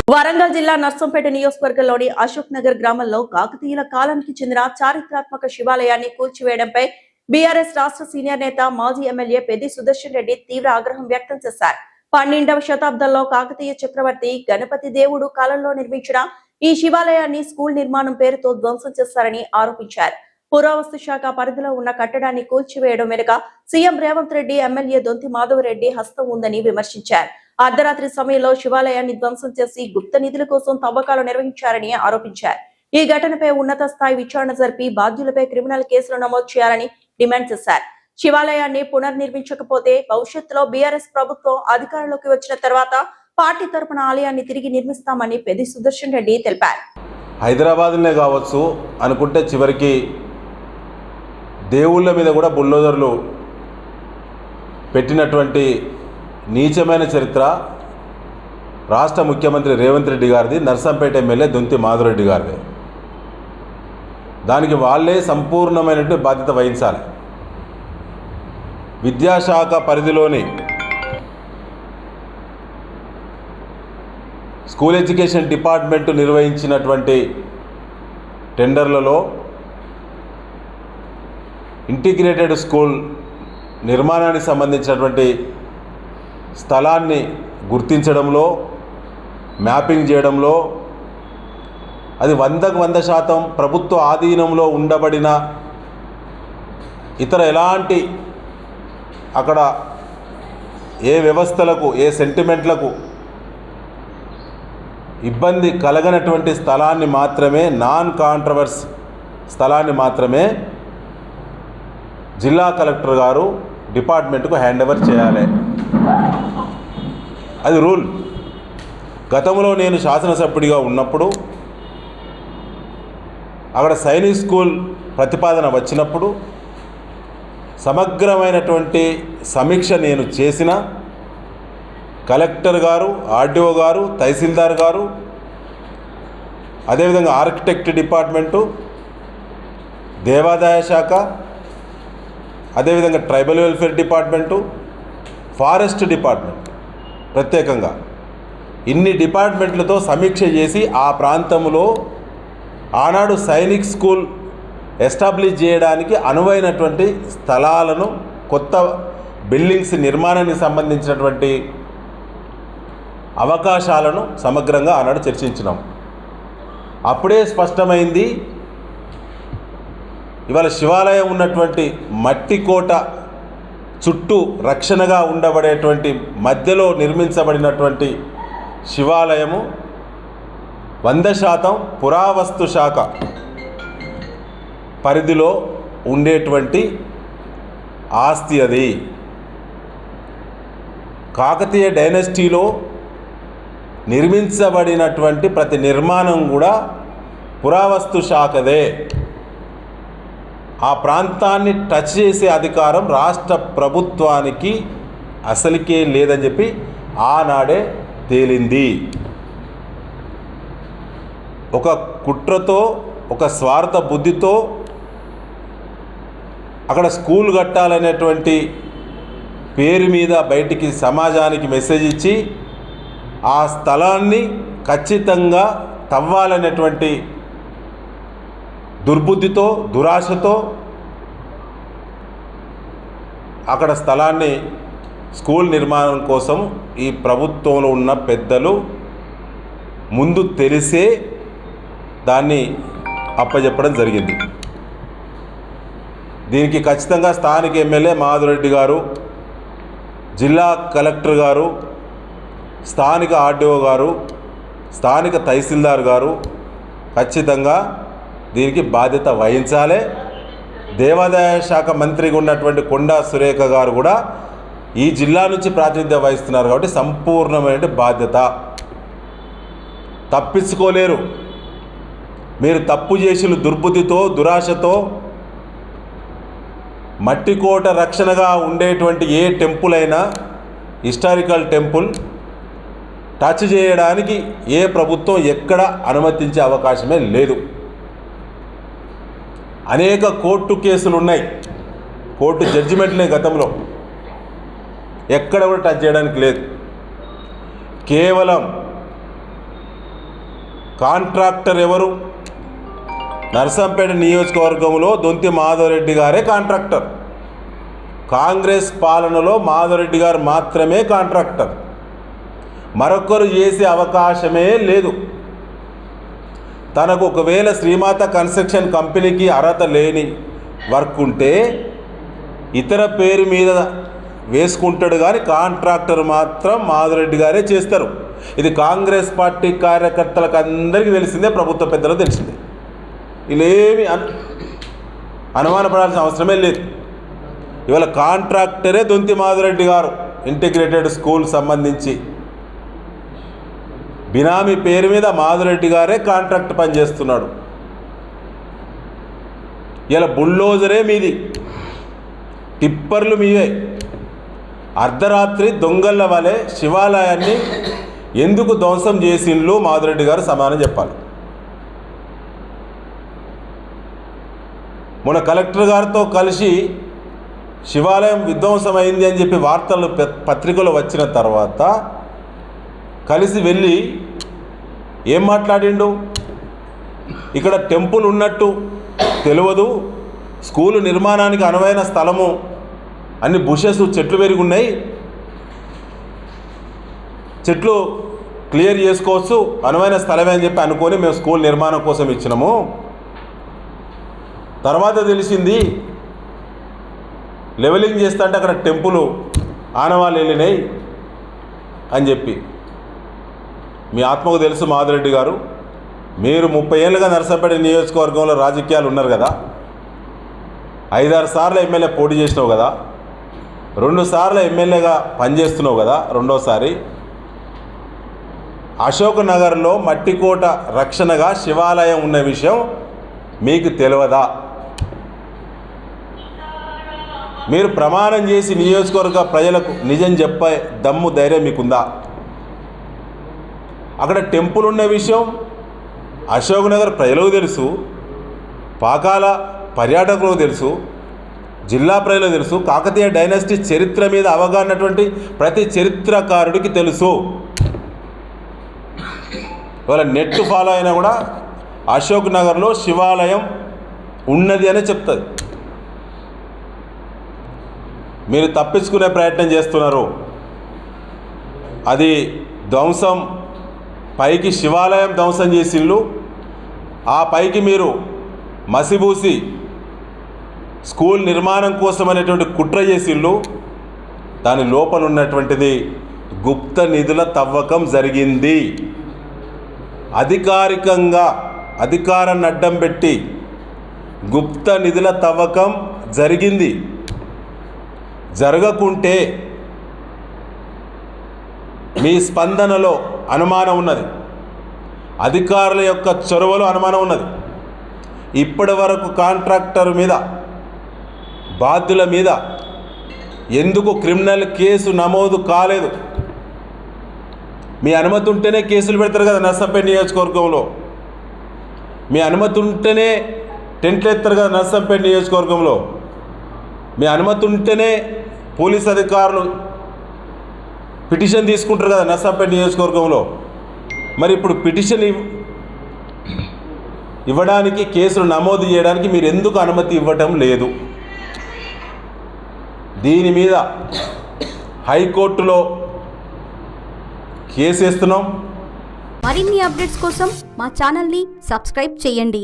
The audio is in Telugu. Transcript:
వరంగల్ జిల్లా నర్సంపేట నియోజకవర్గంలోని అశోక్ నగర్ గ్రామంలో కాకతీయుల కాలానికి చెందిన చారిత్రాత్మక శివాలయాన్ని కూల్చివేయడంపై బీఆర్ఎస్ రాష్ట్ర సీనియర్ నేత మాజీ ఎమ్మెల్యే పెద్ది సుదర్శన్ రెడ్డి తీవ్ర ఆగ్రహం వ్యక్తం చేశారు. 12వ శతాబ్దంలో కాకతీయ చక్రవర్తి గణపతి దేవుడు కాలంలో నిర్మించిన ఈ శివాలయాన్ని స్కూల్ నిర్మాణం పేరుతో ధ్వంసం చేశారని ఆరోపించారు. పురావస్తు శాఖ పరిధిలో ఉన్న కట్టడాన్ని కూల్చివేయడం వెనుక సీఎం రేవంత్ రెడ్డి, ఎమ్మెల్యే దొంతి మాధవరెడ్డి హస్తం ఉందని విమర్శించారు. అర్ధరాత్రి సమయంలో శివాలయాన్ని ధ్వంసం చేసి గుప్త నిధుల కోసం తవ్వకాలు నిర్వహించారని ఆరోపించారు. ఈ ఘటనపై ఉన్నత స్థాయి విచారణ జరిపి బాధ్యులపై క్రిమినల్ కేసులు నమోదు చేయాలని డిమాండ్ చేశారు. శివాలయాన్ని పునర్నిర్మించకపోతే భవిష్యత్తులో బీఆర్ఎస్ ప్రభుత్వం అధికారంలోకి వచ్చిన తర్వాత పార్టీ తరపున ఆలయాన్ని తిరిగి నిర్మిస్తామని పెద్ది సుదర్శన్ రెడ్డి తెలిపారు. హైదరాబాద్నే కావచ్చు అనుకుంటే చివరికి దేవుళ్ళ మీద కూడా బుల్డోజర్లు పెట్టినటువంటి నీచమైన చరిత్ర రాష్ట్ర ముఖ్యమంత్రి రేవంత్ రెడ్డి గారిది, నర్సంపేట ఎమ్మెల్యే దొంతి మాధవరెడ్డి గారిది. దానికి వాళ్ళే సంపూర్ణమైనటువంటి బాధ్యత వహించాలి. విద్యాశాఖ పరిధిలోని స్కూల్ ఎడ్యుకేషన్ డిపార్ట్మెంట్ నిర్వహించినటువంటి టెండర్లలో ఇంటిగ్రేటెడ్ స్కూల్ నిర్మాణానికి సంబంధించినటువంటి స్థలాన్ని గుర్తించడంలో, మ్యాపింగ్ చేయడంలో అది 100% ప్రభుత్వ ఆధీనంలో ఉండబడిన ఇతర ఎలాంటి అక్కడ ఏ వ్యవస్థలకు, ఏ సెంటిమెంట్లకు ఇబ్బంది కలగనటువంటి స్థలాన్ని మాత్రమే, నాన్ కాంట్రవర్స్ స్థలాన్ని మాత్రమే జిల్లా కలెక్టర్ గారు డిపార్ట్మెంట్కు హ్యాండ్ ఓవర్ చేయాలి. అది రూల్. గతంలో నేను శాసనసభ్యుడిగా ఉన్నప్పుడు అక్కడ సైనిక్ స్కూల్ ప్రతిపాదన వచ్చినప్పుడు సమగ్రమైనటువంటి సమీక్ష నేను చేసిన కలెక్టర్ గారు, ఆర్డీఓ గారు, తహసీల్దార్ గారు, అదేవిధంగా ఆర్కిటెక్ట్ డిపార్ట్మెంటు, దేవాదాయ శాఖ, అదేవిధంగా tribal welfare department, forest department ప్రత్యేకంగా ఇన్ని డిపార్ట్మెంట్లతో సమీక్ష చేసి ఆ ప్రాంతంలో ఆనాడు సైనిక్ స్కూల్ ఎస్టాబ్లిష్ చేయడానికి అనువైనటువంటి స్థలాలను, కొత్త బిల్డింగ్స్ నిర్మాణానికి సంబంధించినటువంటి అవకాశాలను సమగ్రంగా ఆనాడు చర్చించినాం. అప్పుడే స్పష్టమైంది, ఇవాళ శివాలయం ఉన్నటువంటి మట్టి కోట చుట్టూ రక్షణగా ఉండబడేటువంటి మధ్యలో నిర్మించబడినటువంటి శివాలయము 100% పురావస్తు శాఖ పరిధిలో ఉండేటువంటి ఆస్తి. అది కాకతీయ డైనస్టీలో నిర్మించబడినటువంటి ప్రతి నిర్మాణం కూడా పురావస్తు శాఖదే. ఆ ప్రాంతాన్ని టచ్ చేసే అధికారం రాష్ట్ర ప్రభుత్వానికి అసలుకే లేదని చెప్పి ఆనాడే తేలింది. ఒక కుట్రతో, ఒక స్వార్థ బుద్ధితో అక్కడ స్కూల్ కట్టాలనేటువంటి పేరు మీద బయటికి సమాజానికి మెసేజ్ ఇచ్చి ఆ స్థలాన్ని ఖచ్చితంగా తవ్వాలనేటువంటి దుర్బుద్ధితో, దురాశతో అక్కడ స్థలాన్ని స్కూల్ నిర్మాణం కోసం ఈ ప్రభుత్వంలో ఉన్న పెద్దలు ముందు తెలిసే దాన్ని అప్పచెప్పడం జరిగింది. దీనికి ఖచ్చితంగా స్థానిక ఎమ్మెల్యే మాధవరెడ్డి గారు, జిల్లా కలెక్టర్ గారు, స్థానిక ఆర్డీఓ గారు, స్థానిక తహసీల్దార్ గారు ఖచ్చితంగా దీనికి బాధ్యత వహించాలి. దేవాదాయ శాఖ మంత్రిగా ఉన్నటువంటి కొండా సురేఖ గారు కూడా ఈ జిల్లా నుంచి ప్రాతినిధ్యం వహిస్తున్నారు కాబట్టి సంపూర్ణమైన బాధ్యత. తప్పించుకోలేరు. మీరు తప్పు చేసిన దుర్బుద్ధితో, దురాశతో మట్టికోట రక్షణగా ఉండేటువంటి ఏ టెంపుల్ అయినా, హిస్టారికల్ టెంపుల్ టచ్ చేయడానికి ఏ ప్రభుత్వం ఎక్కడ అనుమతించే అవకాశమే లేదు. అనేక కోర్టు కేసులు ఉన్నాయి, కోర్టు జడ్జిమెంట్లే గతంలో ఎక్కడ కూడా టచ్ చేయడానికి లేదు. కేవలం కాంట్రాక్టర్ ఎవరు? నర్సంపేట నియోజకవర్గంలో దొంతి మాధవరెడ్డి గారే కాంట్రాక్టర్. కాంగ్రెస్ పాలనలో మాధవరెడ్డి గారు మాత్రమే కాంట్రాక్టర్. మరొకరు చేసే అవకాశమే లేదు. తనకు ఒకవేళ శ్రీమాత కన్స్ట్రక్షన్ కంపెనీకి అర్హత లేని వర్క్ ఉంటే ఇతర పేరు మీద వేసుకుంటాడు, కానీ కాంట్రాక్టర్ మాత్రం మాధవరెడ్డి గారే చేస్తారు. ఇది కాంగ్రెస్ పార్టీ కార్యకర్తలకు అందరికీ తెలిసిందే, ప్రభుత్వ పెద్దలకు తెలిసిందే. ఇలాేమి అనుమానపడాల్సిన అవసరమే లేదు. ఇవాళ కాంట్రాక్టరే దొంతి మాధవరెడ్డి గారు. ఇంటిగ్రేటెడ్ స్కూల్ సంబంధించి బినామీ పేరు మీద మాధవరెడ్డి గారే కాంట్రాక్ట్ పనిచేస్తున్నాడు. ఇలా బుల్డోజరే మీది, టిప్పర్లు మీవే. అర్ధరాత్రి దొంగల వలె శివాలయాన్ని ఎందుకు ధ్వంసం చేసిండ్లు మాధవరెడ్డి గారు సమాధానం చెప్పాలి. మొన్న కలెక్టర్ గారితో కలిసి శివాలయం విధ్వంసమైంది అని చెప్పి వార్తలు పత్రికలో వచ్చిన తర్వాత కలిసి వెళ్ళి ఏం మాట్లాడిండు? ఇక్కడ టెంపుల్ ఉన్నట్టు తెలియదు, స్కూలు నిర్మాణానికి అనువైన స్థలము, అన్ని బుషెస్ చెట్లు పెరిగి ఉన్నాయి, చెట్లు క్లియర్ చేసుకోవచ్చు, అనువైన స్థలమే అని చెప్పి అనుకొని మేము స్కూల్ నిర్మాణం కోసం ఇచ్చినాము. తర్వాత తెలిసింది లెవెలింగ్ చేస్తా అంటే అక్కడ టెంపుల్ ఆనవాళ్ళు వెళ్ళినాయి అని చెప్పి. మీ ఆత్మకు తెలుసు మాధవరెడ్డి గారు, మీరు 30 ఏళ్ళుగా నర్సంపేట నియోజకవర్గంలో రాజకీయాలు ఉన్నారు కదా, 5-6 సార్లు ఎమ్మెల్యే పోటీ చేసినావు కదా, 2 సార్లు ఎమ్మెల్యేగా పనిచేస్తున్నావు కదా, రెండోసారి అశోక్ నగర్లో మట్టికోట రక్షణగా శివాలయం ఉన్న విషయం మీకు తెలియదా? మీరు ప్రమాణం చేసి నియోజకవర్గ ప్రజలకు నిజం చెప్పే దమ్ము ధైర్యం మీకుందా? అక్కడ టెంపుల్ ఉన్న విషయం అశోక్ నగర్ ప్రజలకు తెలుసు, పాకాల పర్యాటకులకు తెలుసు, జిల్లా ప్రజలకు తెలుసు, కాకతీయ డైనాసిటీ చరిత్ర మీద అవగాహనటువంటి ప్రతి చరిత్రకారుడికి తెలుసు. ఇవాళ నెట్ ఫాలో అయినా కూడా అశోక్ నగర్లో శివాలయం ఉన్నది అనే చెప్తుంది. మీరు తప్పించుకునే ప్రయత్నం చేస్తున్నారు. అది ధ్వంసం, పైకి శివాలయం ధ్వంసం చేసిళ్ళు, ఆ పైకి మీరు మసిబూసి స్కూల్ నిర్మాణం కోసం అనేటువంటి కుట్ర చేసిళ్ళు. దాని లోపల ఉన్నటువంటిది గుప్త నిధుల తవ్వకం జరిగింది. అధికారికంగా అధికారాన్ని అడ్డం పెట్టి గుప్త నిధుల తవ్వకం జరిగింది. జరగకుంటే మీ స్పందనలో అనుమానం ఉన్నది, అధికారుల యొక్క చొరవలో అనుమానం ఉన్నది. ఇప్పటి వరకు కాంట్రాక్టర్ మీద, బాధ్యుల మీద ఎందుకు క్రిమినల్ కేసు నమోదు కాలేదు? మీ అనుమతి ఉంటేనే కేసులు పెడతారు కదా నర్సంపేట నియోజకవర్గంలో, మీ అనుమతి ఉంటేనే టెంట్లు ఎత్తారు కదా నర్సంపేట నియోజకవర్గంలో, మీ అనుమతి ఉంటేనే పోలీస్ అధికారులు పిటిషన్ తీసుకుంటారు కదా నర్సంపేట నియోజకవర్గంలో. మరి ఇప్పుడు పిటిషన్ ఇవ్వడానికి, కేసులు నమోదు చేయడానికి మీరు ఎందుకు అనుమతి ఇవ్వటం లేదు? దీని మీద హైకోర్టులో కేసు వేస్తున్నాం. మరిన్ని అప్డేట్స్ కోసం మా ఛానల్ని సబ్స్క్రైబ్ చేయండి.